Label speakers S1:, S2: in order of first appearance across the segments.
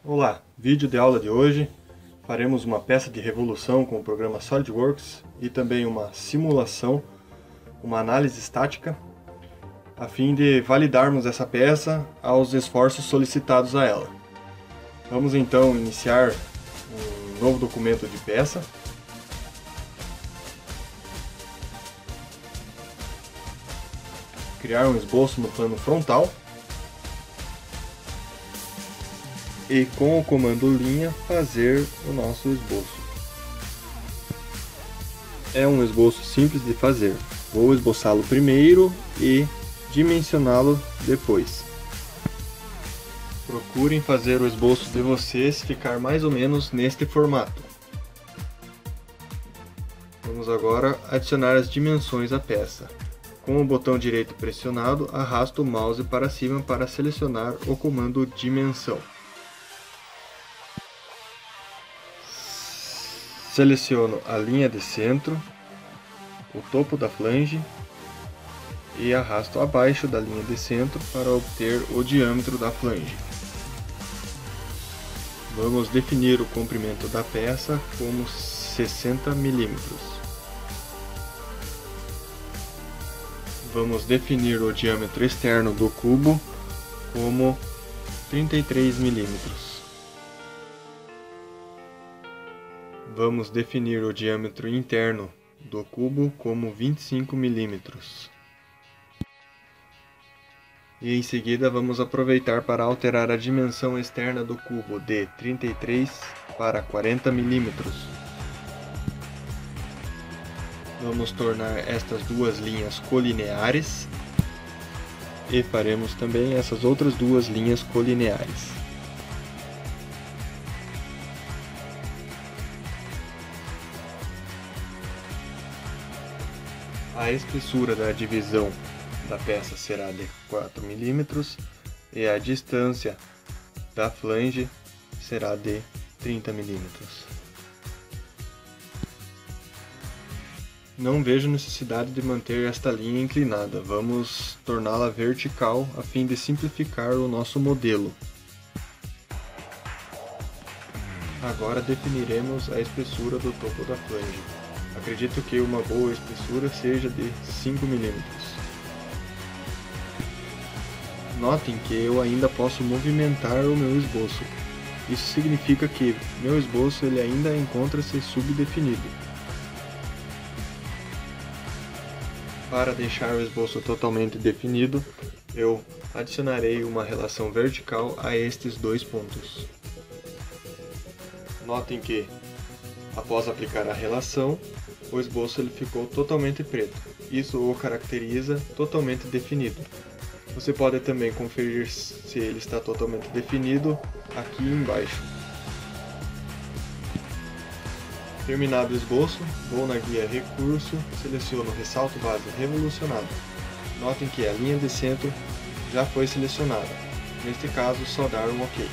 S1: Olá, vídeo de aula de hoje. Faremos uma peça de revolução com o programa SolidWorks e também uma simulação, uma análise estática, a fim de validarmos essa peça aos esforços solicitados a ela. Vamos então iniciar um novo documento de peça. Criar um esboço no plano frontal. E com o comando linha fazer o nosso esboço. É um esboço simples de fazer. Vou esboçá-lo primeiro e dimensioná-lo depois. Procurem fazer o esboço de vocês ficar mais ou menos neste formato. Vamos agora adicionar as dimensões à peça. Com o botão direito pressionado, arrasto o mouse para cima para selecionar o comando dimensão. Seleciono a linha de centro, o topo da flange e arrasto abaixo da linha de centro para obter o diâmetro da flange. Vamos definir o comprimento da peça como 60 mm. Vamos definir o diâmetro externo do cubo como 33 mm. Vamos definir o diâmetro interno do cubo como 25 mm. E em seguida vamos aproveitar para alterar a dimensão externa do cubo de 33 para 40 mm. Vamos tornar estas duas linhas colineares e faremos também essas outras duas linhas colineares. A espessura da divisão da peça será de 4 mm e a distância da flange será de 30 mm. Não vejo necessidade de manter esta linha inclinada, vamos torná-la vertical a fim de simplificar o nosso modelo. Agora definiremos a espessura do topo da flange. Acredito que uma boa espessura seja de 5 mm. Notem que eu ainda posso movimentar o meu esboço. Isso significa que meu esboço ele ainda encontra-se subdefinido. Para deixar o esboço totalmente definido, eu adicionarei uma relação vertical a estes dois pontos. Notem que, após aplicar a relação, o esboço ele ficou totalmente preto. Isso o caracteriza totalmente definido. Você pode também conferir se ele está totalmente definido aqui embaixo. Terminado o esboço, vou na guia Recurso, seleciono Ressalto Base Revolucionado. Notem que a linha de centro já foi selecionada. Neste caso, só dar um OK.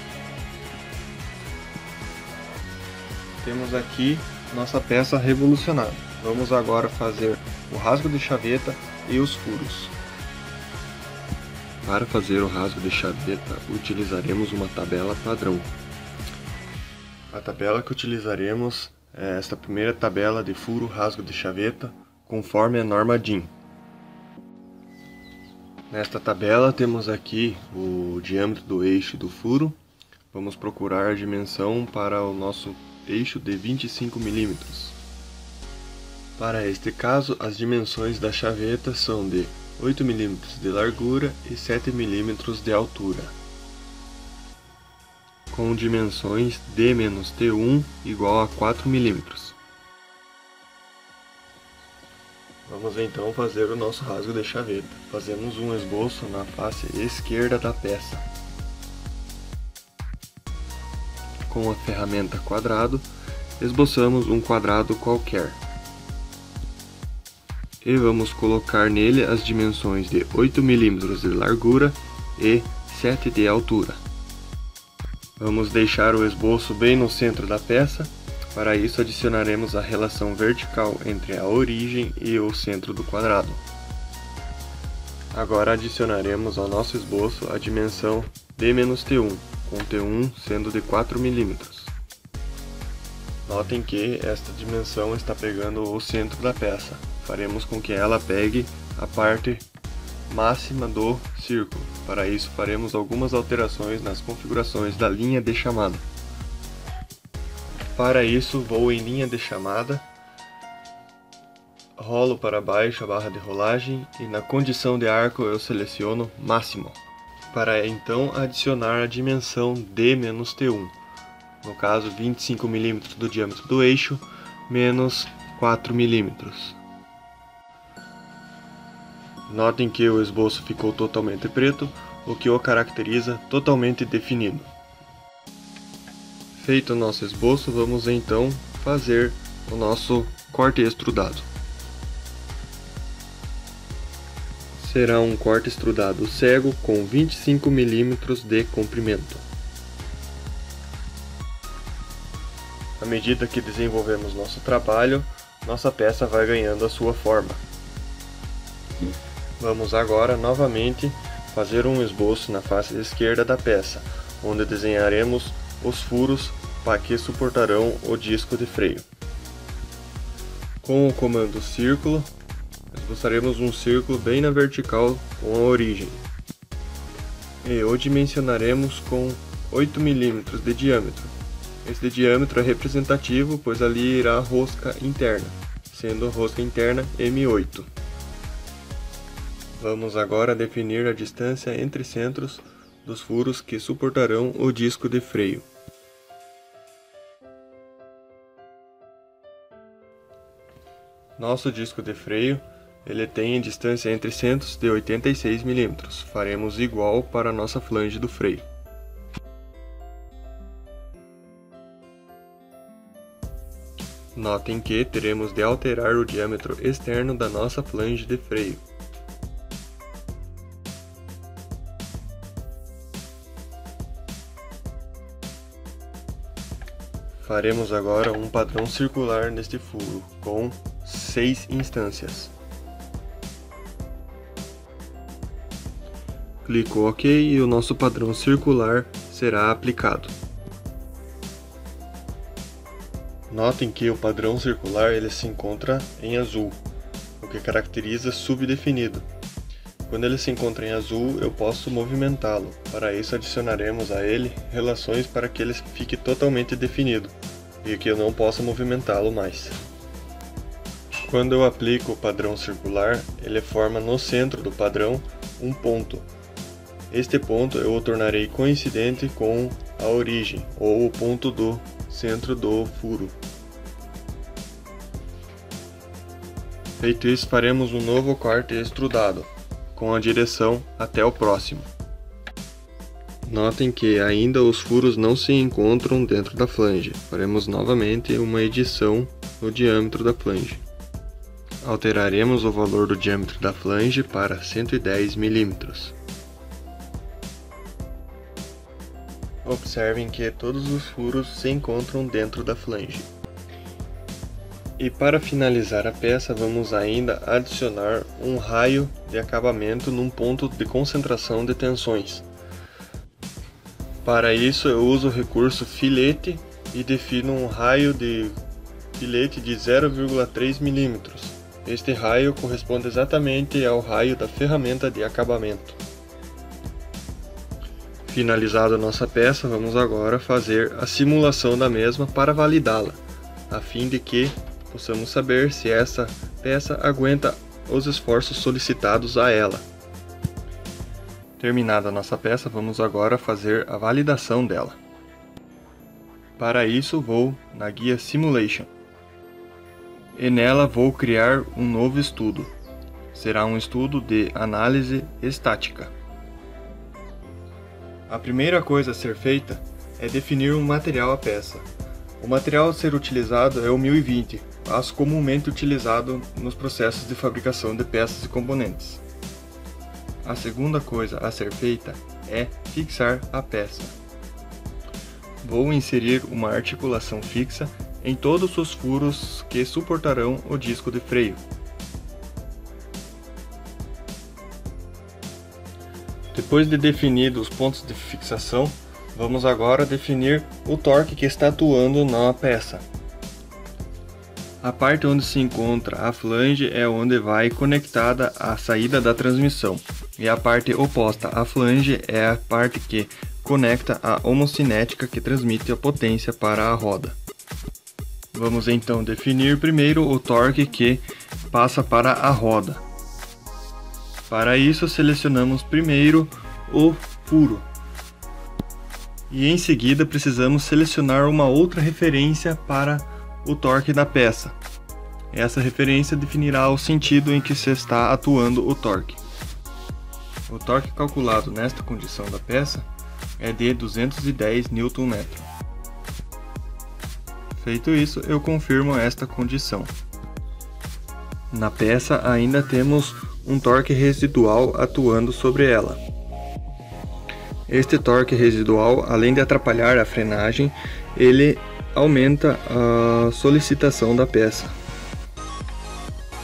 S1: Temos aqui nossa peça revolucionada. Vamos agora fazer o rasgo de chaveta e os furos. Para fazer o rasgo de chaveta, utilizaremos uma tabela padrão. A tabela que utilizaremos é esta primeira tabela de furo rasgo de chaveta, conforme a norma DIN. Nesta tabela temos aqui o diâmetro do eixo do furo. Vamos procurar a dimensão para o nosso eixo de 25 mm. Para este caso, as dimensões da chaveta são de 8 mm de largura e 7 mm de altura, com dimensões D-T1 igual a 4 mm. Vamos então fazer o nosso rasgo de chaveta. Fazemos um esboço na face esquerda da peça. Com a ferramenta quadrado, esboçamos um quadrado qualquer. E vamos colocar nele as dimensões de 8 mm de largura e 7 de altura. Vamos deixar o esboço bem no centro da peça. Para isso adicionaremos a relação vertical entre a origem e o centro do quadrado. Agora adicionaremos ao nosso esboço a dimensão D-T1, com T1 sendo de 4 mm. Notem que esta dimensão está pegando o centro da peça. Faremos com que ela pegue a parte máxima do círculo. Para isso faremos algumas alterações nas configurações da linha de chamada. Para isso vou em linha de chamada, rolo para baixo a barra de rolagem e na condição de arco eu seleciono máximo, para então adicionar a dimensão D-T1, no caso 25 mm do diâmetro do eixo, menos 4 mm. Notem que o esboço ficou totalmente preto, o que o caracteriza totalmente definido. Feito o nosso esboço, vamos então fazer o nosso corte extrudado. Será um corte extrudado cego com 25 mm de comprimento. À medida que desenvolvemos nosso trabalho, nossa peça vai ganhando a sua forma. Vamos agora novamente fazer um esboço na face esquerda da peça, onde desenharemos os furos para que suportarão o disco de freio. Com o comando círculo, esboçaremos um círculo bem na vertical com a origem. E o dimensionaremos com 8 mm de diâmetro. Este diâmetro é representativo, pois ali irá a rosca interna, sendo a rosca interna M8. Vamos agora definir a distância entre centros dos furos que suportarão o disco de freio. Nosso disco de freio ele tem distância entre centros de 86 mm. Faremos igual para a nossa flange do freio. Notem que teremos de alterar o diâmetro externo da nossa flange de freio. Faremos agora um padrão circular neste furo, com 6 instâncias. Clico OK e o nosso padrão circular será aplicado. Notem que o padrão circular ele se encontra em azul, o que caracteriza subdefinido. Quando ele se encontra em azul, eu posso movimentá-lo. Para isso adicionaremos a ele relações para que ele fique totalmente definido e que eu não possa movimentá-lo mais. Quando eu aplico o padrão circular, ele forma no centro do padrão um ponto. Este ponto eu o tornarei coincidente com a origem, ou o ponto do centro do furo. Feito isso, faremos um novo corte extrudado, com a direção até o próximo. Notem que ainda os furos não se encontram dentro da flange. Faremos novamente uma edição no diâmetro da flange. Alteraremos o valor do diâmetro da flange para 110 mm. Observem que todos os furos se encontram dentro da flange. E para finalizar a peça, vamos ainda adicionar um raio de acabamento num ponto de concentração de tensões. Para isso eu uso o recurso filete e defino um raio de filete de 0,3 mm. Este raio corresponde exatamente ao raio da ferramenta de acabamento. Finalizada nossa peça, vamos agora fazer a simulação da mesma para validá-la, a fim de que possamos saber se essa peça aguenta os esforços solicitados a ela. Terminada a nossa peça, vamos agora fazer a validação dela. Para isso vou na guia Simulation e nela vou criar um novo estudo. Será um estudo de análise estática. A primeira coisa a ser feita é definir um material à peça. O material a ser utilizado é o 1020, aço comumente utilizado nos processos de fabricação de peças e componentes. A segunda coisa a ser feita é fixar a peça. Vou inserir uma articulação fixa em todos os furos que suportarão o disco de freio. Depois de definidos os pontos de fixação, Vamos agora definir o torque que está atuando na peça. A parte onde se encontra a flange é onde vai conectada a saída da transmissão, e a parte oposta à flange é a parte que conecta a homocinética que transmite a potência para a roda. Vamos então definir primeiro o torque que passa para a roda. Para isso, selecionamos primeiro o furo. E em seguida precisamos selecionar uma outra referência para o torque da peça. Essa referência definirá o sentido em que se está atuando o torque. O torque calculado nesta condição da peça é de 210 Nm. Feito isso, eu confirmo esta condição. Na peça ainda temos um torque residual atuando sobre ela. Este torque residual, além de atrapalhar a frenagem, ele aumenta a solicitação da peça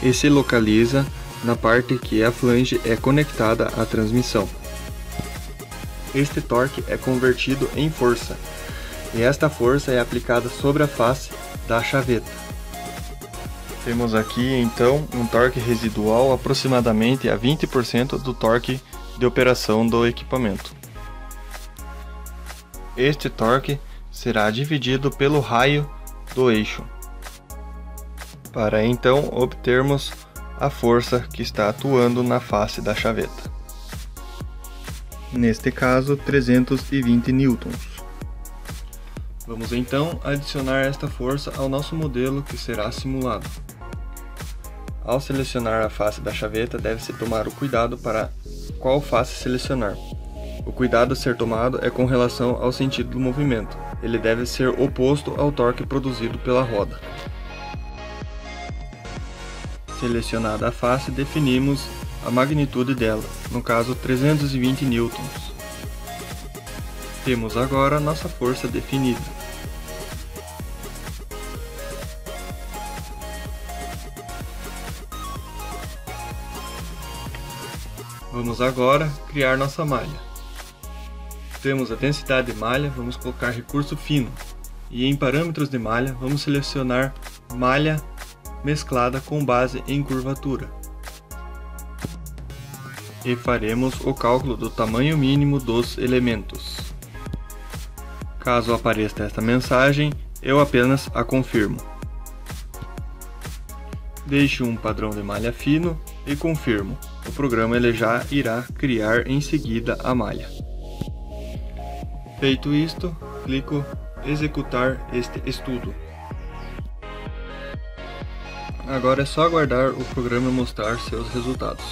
S1: e se localiza na parte que a flange é conectada à transmissão. Este torque é convertido em força, e esta força é aplicada sobre a face da chaveta. Temos aqui então um torque residual aproximadamente a 20% do torque de operação do equipamento. Este torque será dividido pelo raio do eixo, para então obtermos a força que está atuando na face da chaveta. Neste caso, 320 newtons. Vamos então adicionar esta força ao nosso modelo que será simulado. Ao selecionar a face da chaveta, deve-se tomar o cuidado para qual face selecionar. O cuidado a ser tomado é com relação ao sentido do movimento. Ele deve ser oposto ao torque produzido pela roda. Selecionada a face, definimos a magnitude dela, no caso 320 newtons. Temos agora nossa força definida. Vamos agora criar nossa malha. Temos a densidade de malha, vamos colocar recurso fino. E em parâmetros de malha, vamos selecionar malha mesclada com base em curvatura. E faremos o cálculo do tamanho mínimo dos elementos. Caso apareça esta mensagem, eu apenas a confirmo. Deixo um padrão de malha fino e confirmo. O programa ele já irá criar em seguida a malha. Feito isto, clico executar este estudo. Agora é só aguardar o programa mostrar seus resultados.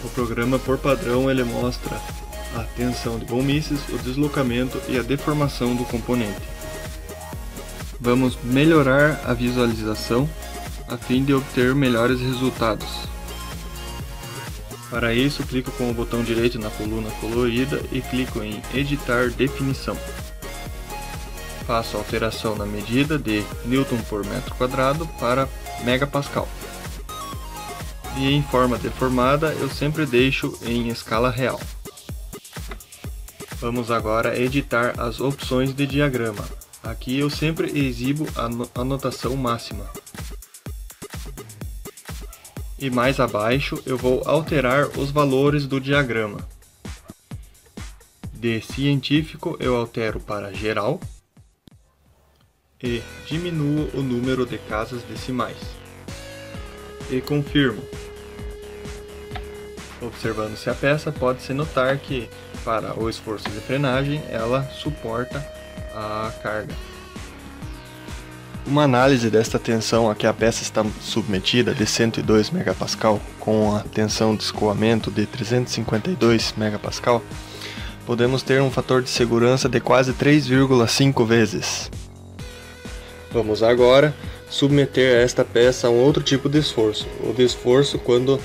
S1: O programa por padrão ele mostra a tensão de gomices, o deslocamento e a deformação do componente. Vamos melhorar a visualização a fim de obter melhores resultados. Para isso, clico com o botão direito na coluna colorida e clico em editar definição. Faço alteração na medida de Newton por metro quadrado para megapascal. E em forma deformada eu sempre deixo em escala real. Vamos agora editar as opções de diagrama. Aqui eu sempre exibo a notação máxima. E mais abaixo eu vou alterar os valores do diagrama. De científico eu altero para geral e diminuo o número de casas decimais. E confirmo. Observando-se a peça, pode-se notar que para o esforço de frenagem ela suporta a carga. Uma análise desta tensão a que a peça está submetida de 102 MPa com a tensão de escoamento de 352 MPa, podemos ter um fator de segurança de quase 3,5 vezes. Vamos agora submeter esta peça a um outro tipo de esforço, o de esforço quando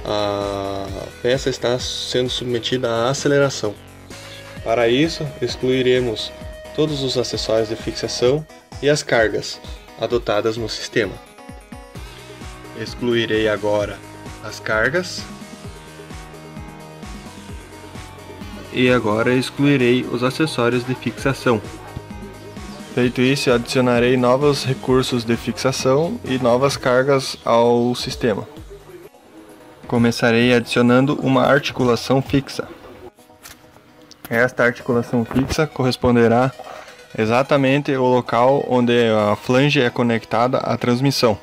S1: a peça está sendo submetida à aceleração. Para isso, excluiremos todos os acessórios de fixação e as cargas adotadas no sistema. Excluirei agora as cargas e agora excluirei os acessórios de fixação. Feito isso, adicionarei novos recursos de fixação e novas cargas ao sistema. Começarei adicionando uma articulação fixa. Esta articulação fixa corresponderá exatamente ao local onde a flange é conectada à transmissão.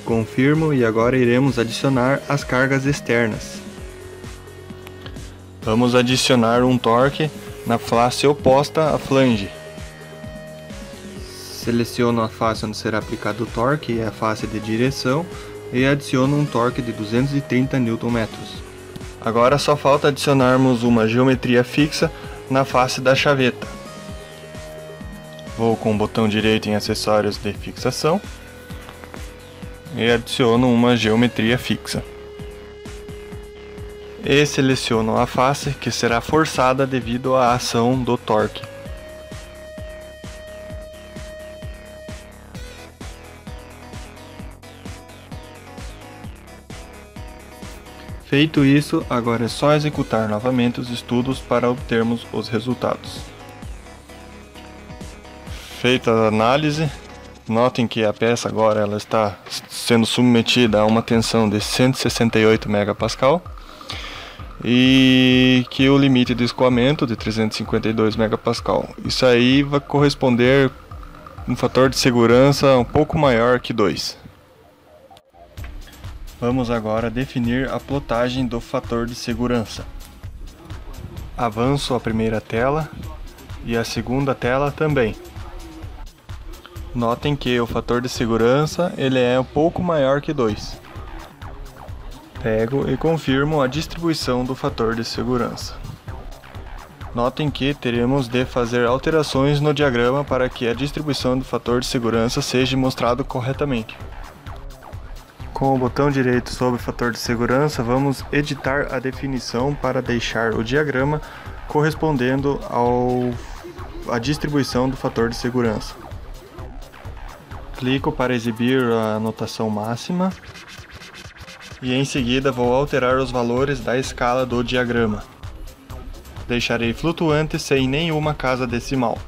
S1: Confirmo e agora iremos adicionar as cargas externas. Vamos adicionar um torque na face oposta à flange. Seleciono a face onde será aplicado o torque, a face de direção, e adiciono um torque de 230 Nm. Agora só falta adicionarmos uma geometria fixa na face da chaveta. Vou com o botão direito em acessórios de fixação e adiciono uma geometria fixa. E seleciono a face que será forçada devido à ação do torque. Feito isso, agora é só executar novamente os estudos para obtermos os resultados. Feita a análise, notem que a peça agora ela está sendo submetida a uma tensão de 168 MPa e que o limite de escoamento de 352 MPa. Isso aí vai corresponder a um fator de segurança um pouco maior que 2. Vamos agora definir a plotagem do fator de segurança. Avanço a primeira tela e a segunda tela também. Notem que o fator de segurança ele é um pouco maior que 2. Pego e confirmo a distribuição do fator de segurança. Notem que teremos de fazer alterações no diagrama para que a distribuição do fator de segurança seja mostrado corretamente. Com o botão direito sobre o fator de segurança, vamos editar a definição para deixar o diagrama correspondendo à distribuição do fator de segurança. Clico para exibir a notação máxima e em seguida vou alterar os valores da escala do diagrama. Deixarei flutuante sem nenhuma casa decimal.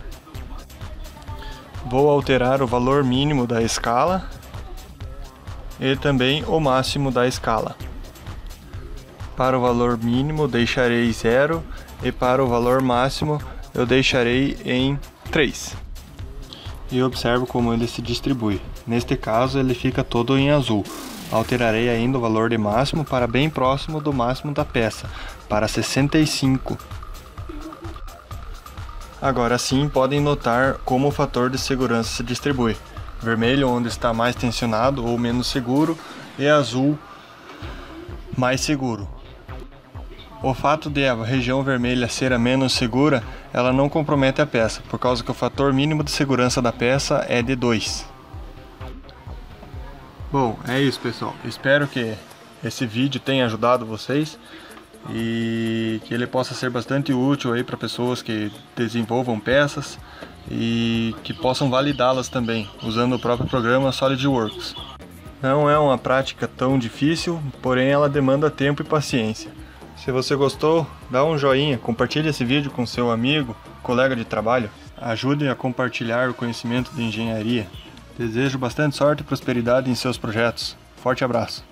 S1: Vou alterar o valor mínimo da escala e também o máximo da escala. Para o valor mínimo deixarei 0 e para o valor máximo eu deixarei em 3. E observo como ele se distribui. Neste caso ele fica todo em azul. Alterarei ainda o valor de máximo para bem próximo do máximo da peça, para 65. Agora sim podem notar como o fator de segurança se distribui. Vermelho onde está mais tensionado ou menos seguro e azul mais seguro. O fato de a região vermelha ser a menos segura, ela não compromete a peça, por causa que o fator mínimo de segurança da peça é de 2. Bom, é isso pessoal, espero que esse vídeo tenha ajudado vocês e que ele possa ser bastante útil aí para pessoas que desenvolvam peças e que possam validá-las também, usando o próprio programa SolidWorks. Não é uma prática tão difícil, porém ela demanda tempo e paciência. Se você gostou, dá um joinha, compartilhe esse vídeo com seu amigo, colega de trabalho, ajude a compartilhar o conhecimento de engenharia. Desejo bastante sorte e prosperidade em seus projetos. Forte abraço!